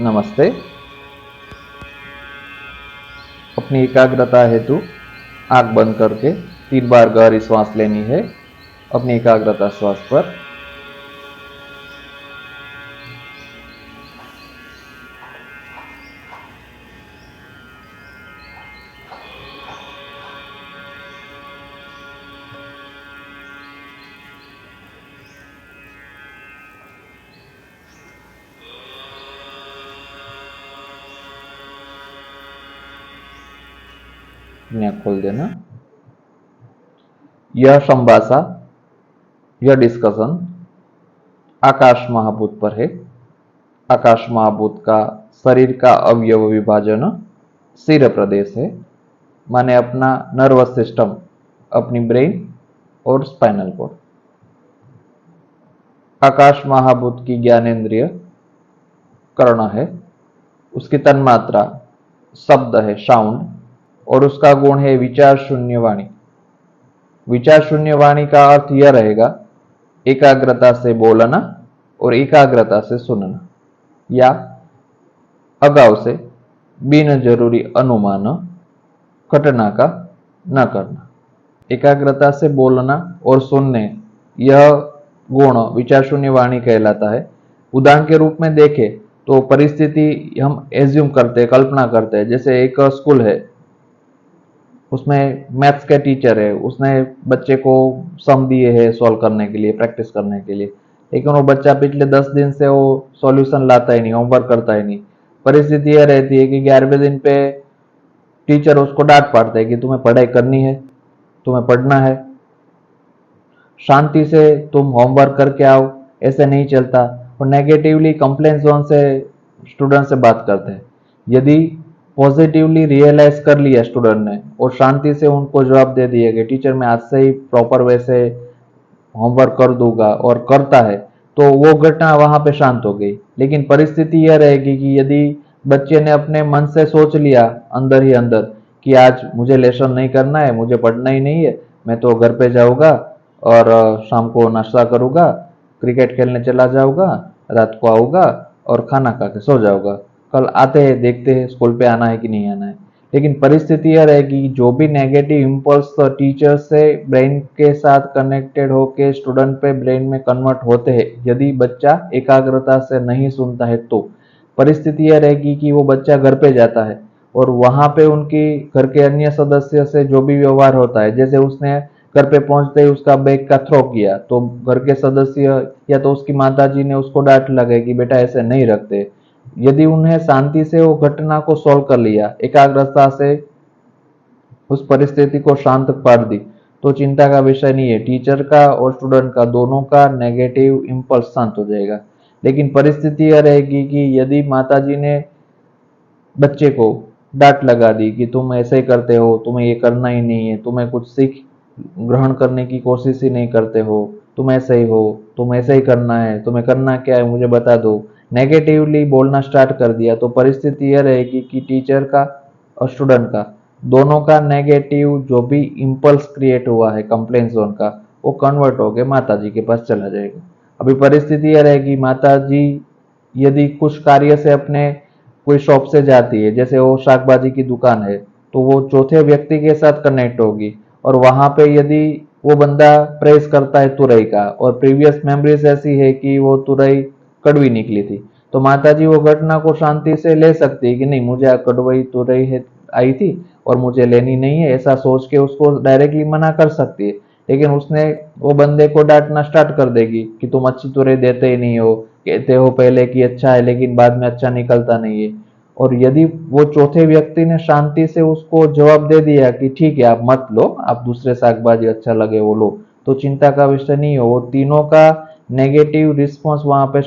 नमस्ते। अपनी एकाग्रता हेतु आंख बंद करके 3 बार गहरी सांस लेनी है। अपनी एकाग्रता श्वास पर। आँख खोल देना। यह संभाषा, यह डिस्कशन आकाश महाभूत पर है। आकाश महाभूत का शरीर का अवयव विभाजन सिर प्रदेश है, माने अपना नर्वस सिस्टम, अपनी ब्रेन और स्पाइनल कॉर्ड। आकाश महाभूत की ज्ञानेंद्रिय कर्ण है, उसकी तन्मात्रा शब्द है, साउंड, और उसका गुण है विचार शून्य वाणी। विचार शून्य वाणी का अर्थ यह रहेगा एकाग्रता से बोलना और एकाग्रता से सुनना, या अगाव से बिन जरूरी अनुमान घटना का न करना। एकाग्रता से बोलना और सुनने, यह गुण विचार शून्य वाणी कहलाता है। उदाहरण के रूप में देखें तो परिस्थिति हम एज्यूम करते हैं, कल्पना करते हैं। जैसे एक स्कूल है, उसमें मैथ्स का टीचर है, उसने बच्चे को सम दिए है सॉल्व करने के लिए, प्रैक्टिस करने के लिए, लेकिन वो बच्चा पिछले 10 दिन से वो सॉल्यूशन लाता ही नहीं, होमवर्क करता ही नहीं। परिस्थिति यह रहती है कि 11वें दिन पे टीचर उसको डांट पाड़ता है कि तुम्हें पढ़ाई करनी है, तुम्हें पढ़ना है, शांति से तुम होमवर्क करके आओ, ऐसे नहीं चलता। और नेगेटिवली कंप्लेन जोन से स्टूडेंट से बात करते हैं। यदि पॉजिटिवली रियलाइज कर लिया स्टूडेंट ने और शांति से उनको जवाब दे दिया कि टीचर मैं आज से ही प्रॉपर वे से होमवर्क कर दूंगा, और करता है, तो वो घटना वहां पे शांत हो गई। लेकिन परिस्थिति यह रहेगी कि यदि बच्चे ने अपने मन से सोच लिया अंदर ही अंदर कि आज मुझे लेसन नहीं करना है, मुझे पढ़ना ही नहीं है, मैं तो घर पे जाऊंगा और शाम को नाश्ता करूंगा, क्रिकेट खेलने चला जाऊंगा, रात को आऊंगा और खाना खा के सो जाऊंगा, कल आते हैं देखते हैं स्कूल पे आना है कि नहीं आना है। लेकिन परिस्थिति यह रहेगी जो भी नेगेटिव इम्पल्स टीचर से ब्रेन के साथ कनेक्टेड होके स्टूडेंट पे ब्रेन में कन्वर्ट होते हैं, यदि बच्चा एकाग्रता से नहीं सुनता है तो परिस्थिति यह रहेगी कि वो बच्चा घर पे जाता है और वहां पे उनकी घर के अन्य सदस्य से जो भी व्यवहार होता है, जैसे उसने घर पे पहुंचते ही उसका बैग का थ्रो किया, तो घर के सदस्य या तो उसकी माताजी ने उसको डांट लगाई कि बेटा ऐसे नहीं रखते। यदि उन्हें शांति से वो घटना को सॉल्व कर लिया, एकाग्रता से उस परिस्थिति को शांत कर दी, तो चिंता का विषय नहीं है। टीचर का और स्टूडेंट का दोनों का नेगेटिव इम्पल्स शांत हो जाएगा। लेकिन परिस्थिति यह रहेगी कि यदि माताजी ने बच्चे को डांट लगा दी कि तुम ऐसे ही करते हो, तुम्हें ये करना ही नहीं है, तुम्हें कुछ सीख ग्रहण करने की कोशिश ही नहीं करते हो, तुम ऐसे ही हो, तुम ऐसे ही करना है, तुम्हें करना क्या है मुझे बता दो, नेगेटिवली बोलना स्टार्ट कर दिया, तो परिस्थिति यह रहेगी कि टीचर का और स्टूडेंट का दोनों का नेगेटिव जो भी इम्पल्स क्रिएट हुआ है कंप्लेन जोन का, वो कन्वर्ट होकर माता जी के पास चला जाएगा। अभी परिस्थिति यह रहेगी माता जी यदि कुछ कार्य से अपने कोई शॉप से जाती है, जैसे वो शाकभाजी की दुकान है, तो वो चौथे व्यक्ति के साथ कनेक्ट होगी और वहां पे यदि वो बंदा प्रेस करता है तुरई का और प्रीवियस मेमोरीज ऐसी है कि वो तुरई कड़वी निकली थी, तो माताजी वो घटना को शांति से ले सकती है कि नहीं मुझे कड़वी तुरई है आई थी और मुझे लेनी नहीं है, ऐसा सोच के उसको डायरेक्टली मना कर सकती है। लेकिन उसने वो बंदे को डांटना स्टार्ट कर देगी कि तुम अच्छी तुरई देते ही नहीं हो, कहते हो पहले कि अच्छा है लेकिन बाद में अच्छा निकलता नहीं है। और यदि वो चौथे व्यक्ति ने शांति से उसको जवाब दे दिया कि ठीक है आप मत लो, आप दूसरे शाकभाजी अच्छा लगे वो लो, तो चिंता का विषय नहीं हो, वो तीनों का नेगेटिव रिस्पॉन्स वहां पे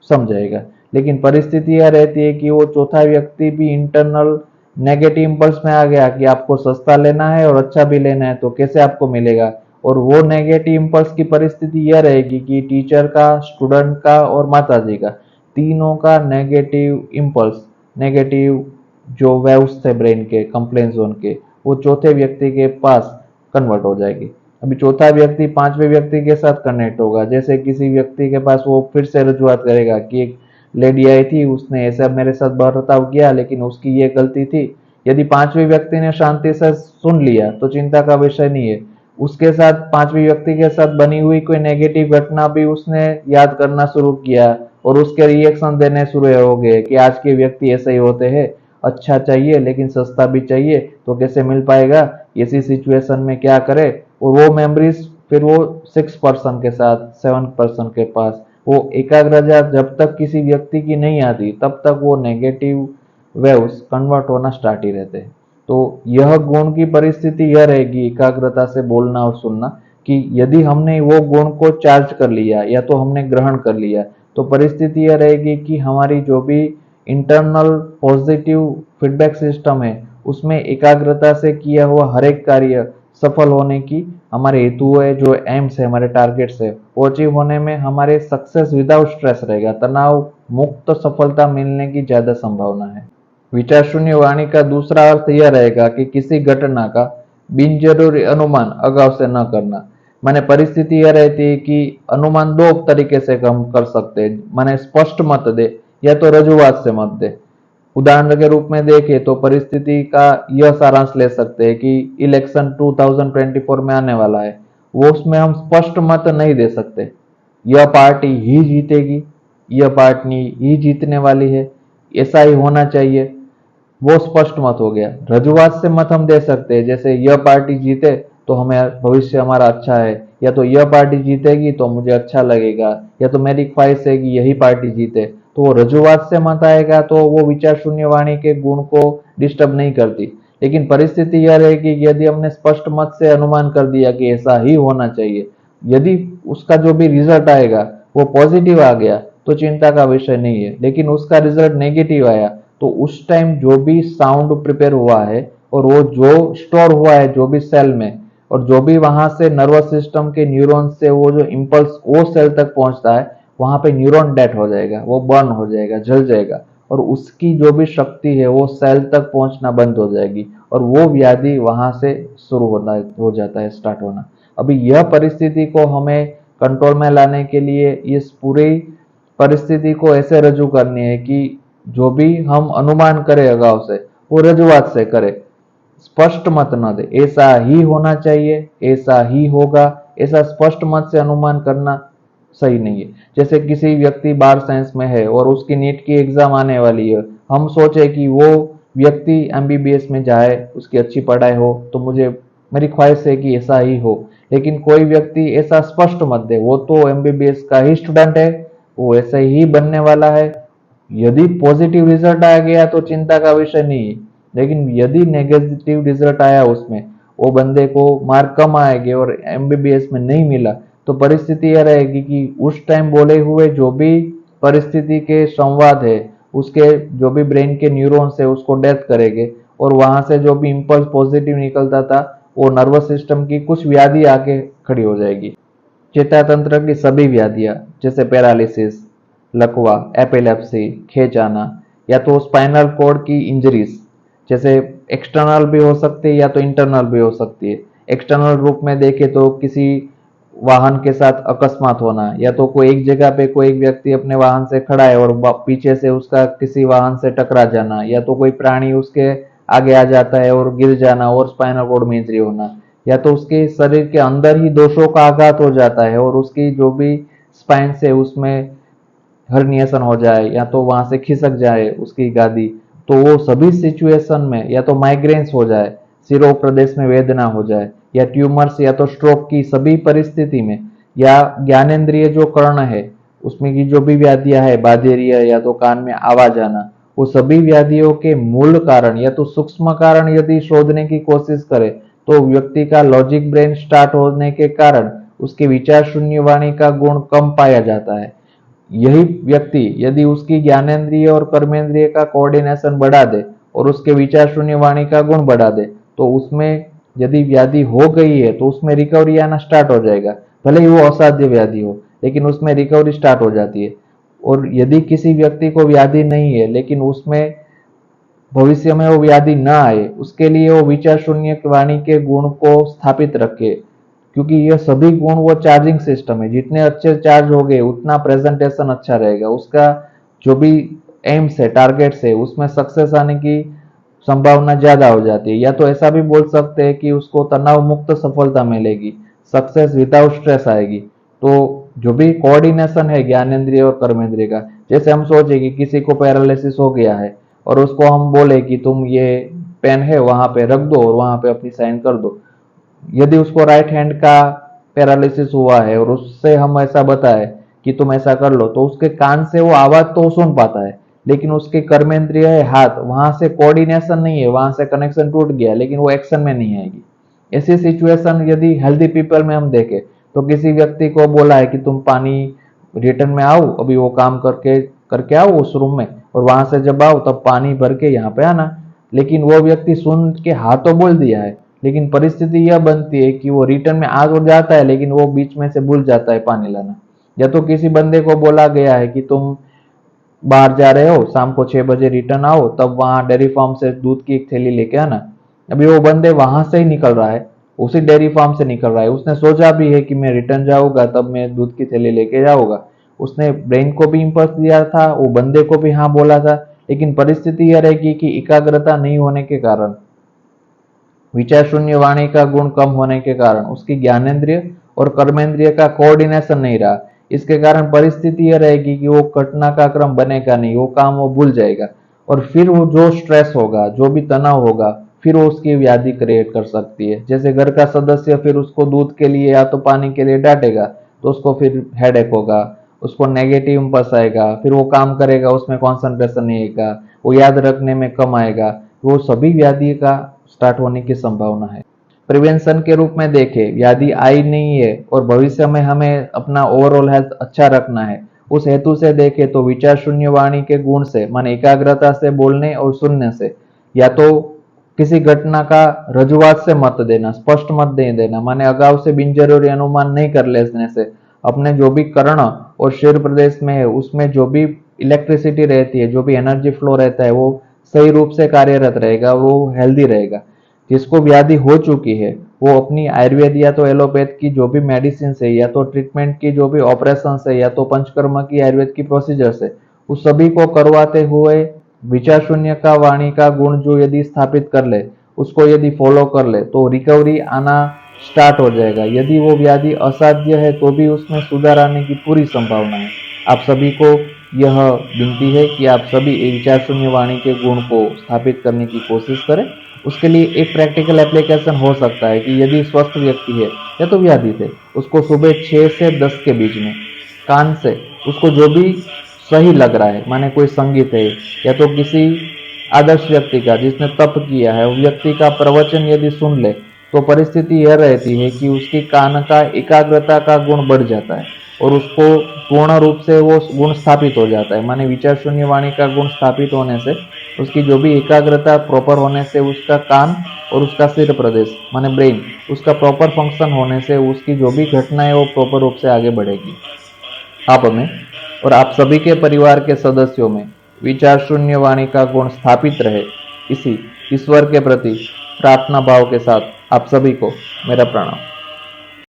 समझाएगा। लेकिन परिस्थिति यह रहती है कि वो चौथा व्यक्ति भी इंटरनल नेगेटिव इम्पल्स में आ गया कि आपको सस्ता लेना है और अच्छा भी लेना है, तो कैसे आपको मिलेगा। और वो नेगेटिव इम्पल्स की परिस्थिति यह रहेगी कि टीचर का, स्टूडेंट का और माताजी का तीनों का नेगेटिव इम्पल्स, नेगेटिव जो वेव्स थे ब्रेन के कंप्लेन जोन के, वो चौथे व्यक्ति के पास कन्वर्ट हो जाएगी। अभी चौथा व्यक्ति पांचवें व्यक्ति के साथ कनेक्ट होगा, जैसे किसी व्यक्ति के पास वो फिर से रजुआत करेगा कि एक लेडी आई थी, उसने ऐसा मेरे साथ बर्ताव किया, लेकिन उसकी ये गलती थी। यदि पांचवें व्यक्ति ने शांति से सुन लिया तो चिंता का विषय नहीं है। उसके साथ पांचवें व्यक्ति के साथ बनी हुई कोई नेगेटिव घटना भी उसने याद करना शुरू किया और उसके रिएक्शन देने शुरू हो गए कि आज के व्यक्ति ऐसे ही होते हैं, अच्छा चाहिए लेकिन सस्ता भी चाहिए, तो कैसे मिल पाएगा, ऐसी सिचुएशन में क्या करे। और वो मेमोरीज फिर वो 6 पर्सन के साथ 7 पर्सन के पास वो एकाग्रता जब तक किसी व्यक्ति की नहीं आती तब तक वो नेगेटिव वेव्स कन्वर्ट होना स्टार्ट ही रहते हैं। तो यह गुण की परिस्थिति यह रहेगी एकाग्रता से बोलना और सुनना कि यदि हमने वो गुण को चार्ज कर लिया या तो हमने ग्रहण कर लिया तो परिस्थिति यह रहेगी कि हमारी जो भी इंटरनल पॉजिटिव फीडबैक सिस्टम है उसमें एकाग्रता से किया हुआ हर एक कार्य सफल होने की हमारे हेतु है, जो एम्स है, हमारे टारगेट्स है, वो अचीव होने में हमारे सक्सेस विदाउट स्ट्रेस रहेगा, तनाव मुक्त सफलता मिलने की ज्यादा संभावना है। विचार शून्य वाणी का दूसरा अर्थ यह रहेगा कि किसी घटना का बिनजरूरी अनुमान अगाव से न करना। माने परिस्थिति यह रहती है कि अनुमान दो तरीके से हम कर सकते हैं, माने स्पष्ट मत दे या तो रजुआत से मत दे। उदाहरण के रूप में देखें तो परिस्थिति का यह सारांश ले सकते हैं कि इलेक्शन 2024 में आने वाला है, वो उसमें हम स्पष्ट मत नहीं दे सकते यह पार्टी ही जीतेगी, यह पार्टी ही जीतने वाली है, ऐसा ही होना चाहिए, वो स्पष्ट मत हो गया। रजुआत से मत हम दे सकते हैं, जैसे यह पार्टी जीते तो हमें भविष्य हमारा अच्छा है, या तो यह पार्टी जीतेगी तो मुझे अच्छा लगेगा, या तो मेरी ख्वाहिश है कि यही पार्टी जीते। तो वो रजुआत से मत आएगा तो वो विचार शून्य वाणी के गुण को डिस्टर्ब नहीं करती। लेकिन परिस्थिति यह रहेगी कि यदि हमने स्पष्ट मत से अनुमान कर दिया कि ऐसा ही होना चाहिए, यदि उसका जो भी रिजल्ट आएगा वो पॉजिटिव आ गया तो चिंता का विषय नहीं है, लेकिन उसका रिजल्ट नेगेटिव आया तो उस टाइम जो भी साउंड प्रिपेयर हुआ है और वो जो स्टोर हुआ है जो भी सेल में, और जो भी वहां से नर्वस सिस्टम के न्यूरॉन से वो जो इम्पल्स वो सेल तक पहुंचता है, वहां पे न्यूरॉन डेड हो जाएगा, वो बर्न हो जाएगा, जल जाएगा, और उसकी जो भी शक्ति है वो सेल तक पहुंचना बंद हो जाएगी और वो व्याधि वहां से शुरू होना हो जाता है, स्टार्ट होना। अभी यह परिस्थिति को हमें कंट्रोल में लाने के लिए इस पूरी परिस्थिति को ऐसे रजू करनी है कि जो भी हम अनुमान करें अगाव से वो रजुआत से करे, स्पष्ट मत न दे, ऐसा ही होना चाहिए, ऐसा ही होगा, ऐसा स्पष्ट मत से अनुमान करना सही नहीं है। जैसे किसी व्यक्ति बार साइंस में है और उसकी नीट की एग्जाम आने वाली है, हम सोचे कि वो व्यक्ति एमबीबीएस में जाए, उसकी अच्छी पढ़ाई हो, तो मुझे मेरी ख्वाहिश है कि ऐसा ही हो। लेकिन कोई व्यक्ति ऐसा स्पष्ट मत दे, वो तो एमबीबीएस का ही स्टूडेंट है, वो ऐसे ही बनने वाला है, यदि पॉजिटिव रिजल्ट आ गया तो चिंता का विषय नहीं है, लेकिन यदि नेगेटिव रिजल्ट आया उसमें, वो बंदे को मार्क कम आएंगे और एमबीबीएस में नहीं मिला, तो परिस्थिति यह रहेगी कि उस टाइम बोले हुए जो भी परिस्थिति के संवाद है उसके जो भी ब्रेन के न्यूरॉन्स है उसको डेथ करेंगे, और वहां से जो भी इम्पल्स पॉजिटिव निकलता था वो नर्वस सिस्टम की कुछ व्याधि आके खड़ी हो जाएगी। चेता तंत्र की सभी व्याधियां जैसे पैरालिसिस, लकवा, एपिलेप्सी, खेचाना, या तो स्पाइनल कॉर्ड की इंजरीज, जैसे एक्सटर्नल भी हो सकती है या तो इंटरनल भी हो सकती है। एक्सटर्नल रूप में देखें तो किसी वाहन के साथ अकस्मात होना, या तो कोई एक जगह पे कोई एक व्यक्ति अपने वाहन से खड़ा है और पीछे से उसका किसी वाहन से टकरा जाना, या तो कोई प्राणी उसके आगे आ जाता है और गिर जाना और स्पाइनल कॉर्ड में इंजरी होना, या तो उसके शरीर के अंदर ही दोषों का आघात हो जाता है और उसकी जो भी स्पाइन से उसमें हर्निएशन हो जाए या तो वहां से खिसक जाए उसकी गादी, तो वो सभी सिचुएशन में, या तो माइग्रेन्स हो जाए, सिरो प्रदेश में वेदना हो जाए, या ट्यूमर्स या तो स्ट्रोक की सभी परिस्थिति में, या ज्ञानेंद्रिय जो कर्ण है उसमें की जो भी व्याधियां है, बाधेरिया या तो कान में आवाज आना, वो सभी व्याधियों के मूल कारण या तो सूक्ष्म कारण यदि शोधने की कोशिश करे तो व्यक्ति का लॉजिक ब्रेन स्टार्ट होने के कारण उसके विचार शून्य वाणी का गुण कम पाया जाता है। यही व्यक्ति यदि उसकी ज्ञानेंद्रिय और कर्मेंद्रिय का कोऑर्डिनेशन बढ़ा दे और उसके विचार शून्य वाणी का गुण बढ़ा दे तो उसमें यदि व्याधि हो गई है तो उसमें रिकवरी आना स्टार्ट हो जाएगा, भले ही वो असाध्य व्याधि हो लेकिन उसमें रिकवरी स्टार्ट हो जाती है। और यदि किसी व्यक्ति को व्याधि नहीं है लेकिन उसमें भविष्य में वो व्याधि ना आए उसके लिए वो विचार शून्य वाणी के गुण को स्थापित रखे, क्योंकि ये सभी गुण वो चार्जिंग सिस्टम है, जितने अच्छे चार्ज हो गए उतना प्रेजेंटेशन अच्छा रहेगा, उसका जो भी एम्स है, टारगेट्स है, उसमें सक्सेस आने की संभावना ज्यादा हो जाती है। या तो ऐसा भी बोल सकते हैं कि उसको तनाव मुक्त सफलता मिलेगी, सक्सेस विदाउट स्ट्रेस आएगी। तो जो भी कोऑर्डिनेशन है ज्ञानेंद्रिय और कर्मेंद्रिय का, जैसे हम सोचे कि किसी को पैरालिसिस हो गया है और उसको हम बोले कि तुम ये पेन है वहां पे रख दो और वहां पे अपनी साइन कर दो। यदि उसको राइट हैंड का पैरालिसिस हुआ है और उससे हम ऐसा बताए कि तुम ऐसा कर लो, तो उसके कान से वो आवाज तो सुन पाता है, लेकिन उसके कर्मेंद्रिय है हाथ, वहां से कोऑर्डिनेशन नहीं है, वहां से कनेक्शन टूट गया, लेकिन वो एक्शन में नहीं आएगी। ऐसी सिचुएशन यदि हेल्दी पीपल में हम देखें, तो किसी व्यक्ति को बोला है कि तुम पानी रिटर्न में आओ, अभी वो काम करके करके आओ उस रूम में, और वहां से जब आओ तब पानी भर के यहाँ पे आना। लेकिन वो व्यक्ति सुन के हाँ तो बोल दिया है, लेकिन परिस्थिति यह बनती है कि वो रिटर्न में आ तो जाता है, लेकिन वो बीच में से भूल जाता है पानी लाना। या तो किसी बंदे को बोला गया है कि तुम बाहर जा रहे हो, शाम को 6 बजे रिटर्न आओ, तब वहां डेयरी फार्म से दूध की एक थैली लेके आना। अभी वो बंदे वहां से ही निकल रहा है, उसी डेयरी फार्म से निकल रहा है, उसने सोचा भी है कि मैं रिटर्न जाऊंगा तब मैं दूध की थैली लेके जाऊंगा। उसने ब्रेन को भी इम्पल्स दिया था, वो बंदे को भी हाँ बोला था, लेकिन परिस्थिति यह रहेगी कि एकाग्रता नहीं होने के कारण, विचार शून्य वाणी का गुण कम होने के कारण उसकी ज्ञानेंद्रिय और कर्मेंद्रिय का कोऑर्डिनेशन नहीं रहा। इसके कारण परिस्थिति यह रहेगी कि वो घटना का क्रम बनेगा नहीं, वो काम वो भूल जाएगा, और फिर वो जो स्ट्रेस होगा, जो भी तनाव होगा, फिर वो उसकी व्याधि क्रिएट कर सकती है। जैसे घर का सदस्य फिर उसको दूध के लिए या तो पानी के लिए डांटेगा, तो उसको फिर हेडेक होगा, उसको नेगेटिव इंपल्स आएगा, फिर वो काम करेगा उसमें कॉन्सेंट्रेशन नहीं आएगा, वो याद रखने में कम आएगा, वो सभी व्याधि का स्टार्ट होने की संभावना है। प्रिवेंशन के रूप में देखें, व्याधि आई नहीं है और भविष्य में हमें अपना ओवरऑल हेल्थ अच्छा रखना है, उस हेतु से देखें तो विचार शून्य वाणी के गुण से, माने एकाग्रता से बोलने और सुनने से, या तो किसी घटना का रजुआत से मत देना, स्पष्ट मत दे देना, माने अगाउ से बिनजरूरी अनुमान नहीं कर लेने से अपने जो भी कर्ण और शरीर प्रदेश में है उसमें जो भी इलेक्ट्रिसिटी रहती है, जो भी एनर्जी फ्लो रहता है, वो सही रूप से कार्यरत रहेगा, वो हेल्दी रहेगा। जिसको व्याधि हो चुकी है वो अपनी आयुर्वेद या तो एलोपैथ की जो भी मेडिसिन है, या तो ट्रीटमेंट की जो भी ऑपरेशन है, या तो पंचकर्म की आयुर्वेद की प्रोसीजर है, उस सभी को करवाते हुए विचार शून्य का वाणी का गुण जो यदि स्थापित कर ले, उसको यदि फॉलो कर ले, तो रिकवरी आना स्टार्ट हो जाएगा। यदि वो व्याधि असाध्य है तो भी उसमें सुधार आने की पूरी संभावना है। आप सभी को यह विनती है कि आप सभी विचार शून्य वाणी के गुण को स्थापित करने की कोशिश करें। उसके लिए एक प्रैक्टिकल एप्लीकेशन हो सकता है कि यदि स्वस्थ व्यक्ति है या तो व्याधित है, उसको सुबह 6 से 10 के बीच में कान से उसको जो भी सही लग रहा है, माने कोई संगीत है या तो किसी आदर्श व्यक्ति का जिसने तप किया है, वो व्यक्ति का प्रवचन यदि सुन ले, तो परिस्थिति यह रहती है कि उसकी कान का एकाग्रता का गुण बढ़ जाता है और उसको पूर्ण रूप से वो गुण स्थापित हो जाता है। माने विचार शून्य वाणी का गुण स्थापित होने से उसकी जो भी एकाग्रता प्रॉपर होने से उसका कान और उसका सिर प्रदेश माने ब्रेन, उसका प्रॉपर फंक्शन होने से उसकी जो भी घटना है वो प्रॉपर रूप से आगे बढ़ेगी। आप में और आप सभी के परिवार के सदस्यों में विचार शून्य वाणी का गुण स्थापित रहे, इसी ईश्वर के प्रति प्रार्थना भाव के साथ आप सभी को मेरा प्रणाम।